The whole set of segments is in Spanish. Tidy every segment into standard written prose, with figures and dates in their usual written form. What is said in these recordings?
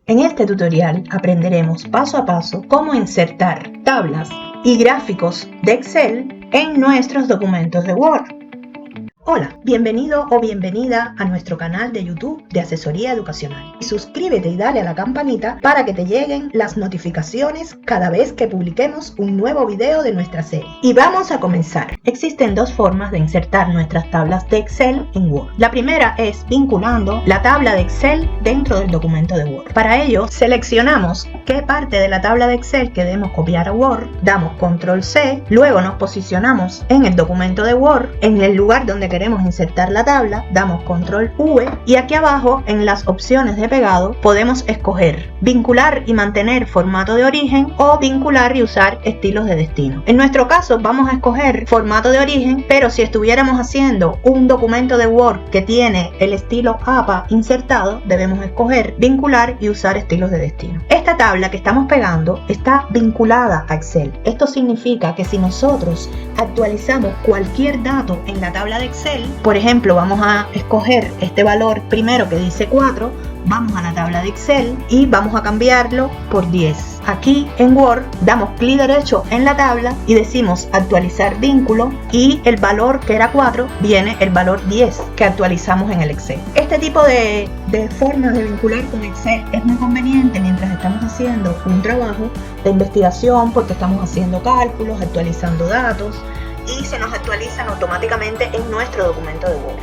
En este tutorial aprenderemos paso a paso cómo insertar tablas y gráficos de Excel en nuestros documentos de Word. Hola, bienvenido o bienvenida a nuestro canal de YouTube de Asesoría Educacional. Suscríbete y dale a la campanita para que te lleguen las notificaciones cada vez que publiquemos un nuevo video de nuestra serie. Y vamos a comenzar. Existen dos formas de insertar nuestras tablas de Excel en Word. La primera es vinculando la tabla de Excel dentro del documento de Word. Para ello, seleccionamos qué parte de la tabla de Excel queremos copiar a Word, damos Control C, luego nos posicionamos en el documento de Word, en el lugar donde queremos insertar la tabla, damos Control V y aquí abajo en las opciones de pegado podemos escoger vincular y mantener formato de origen o vincular y usar estilos de destino. En nuestro caso vamos a escoger formato de origen, pero si estuviéramos haciendo un documento de Word que tiene el estilo APA insertado, debemos escoger vincular y usar estilos de destino. Esta tabla que estamos pegando está vinculada a Excel. Esto significa que si nosotros actualizamos cualquier dato en la tabla de Excel, por ejemplo, vamos a escoger este valor primero que dice 4, vamos a la tabla de Excel y vamos a cambiarlo por 10. Aquí en Word damos clic derecho en la tabla y decimos actualizar vínculo y el valor que era 4 viene el valor 10 que actualizamos en el Excel. Este tipo de formas de vincular con Excel es muy conveniente mientras estamos haciendo un trabajo de investigación porque estamos haciendo cálculos, actualizando datos y se nos actualizan automáticamente en nuestro documento de Word.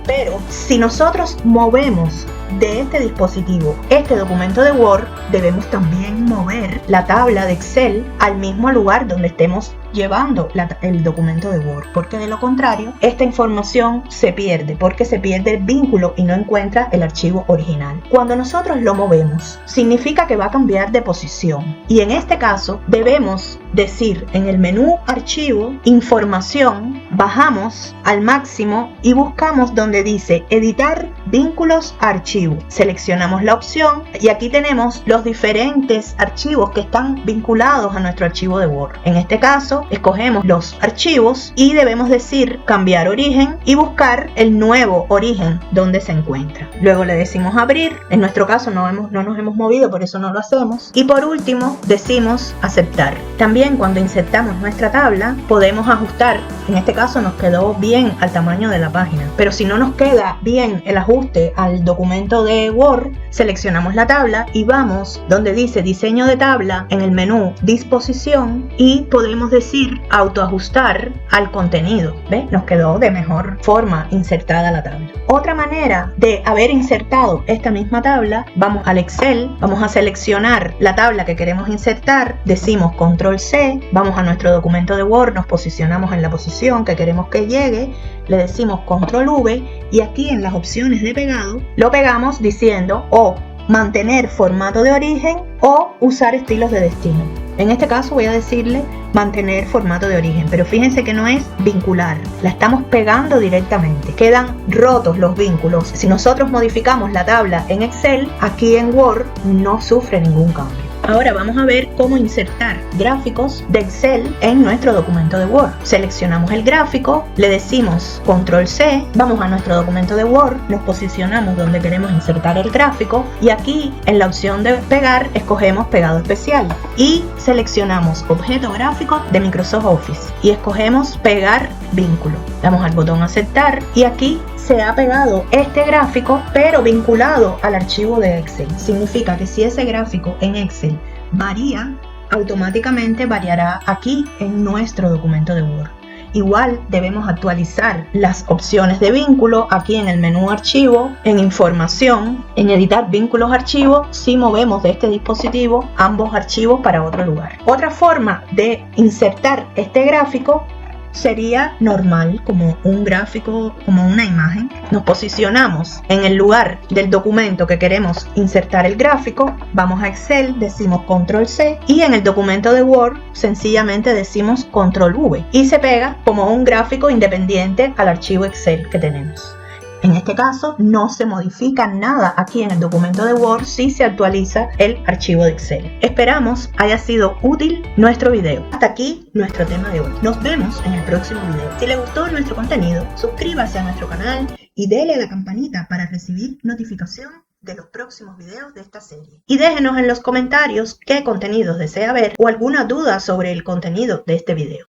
Pero si nosotros movemos de este dispositivo este documento de Word, debemos también mover la tabla de Excel al mismo lugar donde estemos llevando el documento de Word, porque de lo contrario esta información se pierde, porque se pierde el vínculo y no encuentra el archivo original. Cuando nosotros lo movemos, significa que va a cambiar de posición y en este caso debemos decir en el menú Archivo, Información, bajamos al máximo y buscamos donde dice Editar vínculos a archivo. Seleccionamos la opción y aquí tenemos los diferentes archivos que están vinculados a nuestro archivo de Word. En este caso, escogemos los archivos y debemos decir cambiar origen y buscar el nuevo origen donde se encuentra. Luego le decimos abrir. En nuestro caso no nos hemos movido, por eso no lo hacemos. Y por último, decimos aceptar. También cuando insertamos nuestra tabla, podemos ajustar. En este caso nos quedó bien al tamaño de la página. Pero si no nos queda bien el ajuste al documento de Word, seleccionamos la tabla y vamos donde dice diseño de tabla en el menú disposición y podemos decir autoajustar al contenido. ¿Ves? Nos quedó de mejor forma insertada la tabla. Otra manera de haber insertado esta misma tabla, vamos al Excel, vamos a seleccionar la tabla que queremos insertar, decimos Control C, vamos a nuestro documento de Word, nos posicionamos en la posición que queremos que llegue, le decimos Control V y aquí en las opciones de pegado lo pegamos diciendo o mantener formato de origen o usar estilos de destino. En este caso voy a decirle mantener formato de origen, pero fíjense que no es vincular, la estamos pegando directamente, quedan rotos los vínculos. Si nosotros modificamos la tabla en Excel, aquí en Word no sufre ningún cambio. Ahora vamos a ver cómo insertar gráficos de Excel en nuestro documento de Word. Seleccionamos el gráfico, le decimos Control C, vamos a nuestro documento de Word, nos posicionamos donde queremos insertar el gráfico y aquí en la opción de pegar escogemos pegado especial y seleccionamos objeto gráfico de Microsoft Office y escogemos pegar vínculo. Damos al botón aceptar y aquí se ha pegado este gráfico pero vinculado al archivo de Excel. Significa que si ese gráfico en Excel varía, automáticamente variará aquí en nuestro documento de Word. Igual debemos actualizar las opciones de vínculo aquí en el menú archivo, en información, en editar vínculos archivos si movemos de este dispositivo ambos archivos para otro lugar. Otra forma de insertar este gráfico sería normal, como un gráfico, como una imagen. Nos posicionamos en el lugar del documento que queremos insertar el gráfico, vamos a Excel, decimos Control C y en el documento de Word sencillamente decimos Control V y se pega como un gráfico independiente al archivo Excel que tenemos. En este caso no se modifica nada aquí en el documento de Word si se actualiza el archivo de Excel. Esperamos haya sido útil nuestro video. Hasta aquí nuestro tema de hoy. Nos vemos en el próximo video. Si le gustó nuestro contenido, suscríbase a nuestro canal y dele a la campanita para recibir notificación de los próximos videos de esta serie. Y déjenos en los comentarios qué contenidos desea ver o alguna duda sobre el contenido de este video.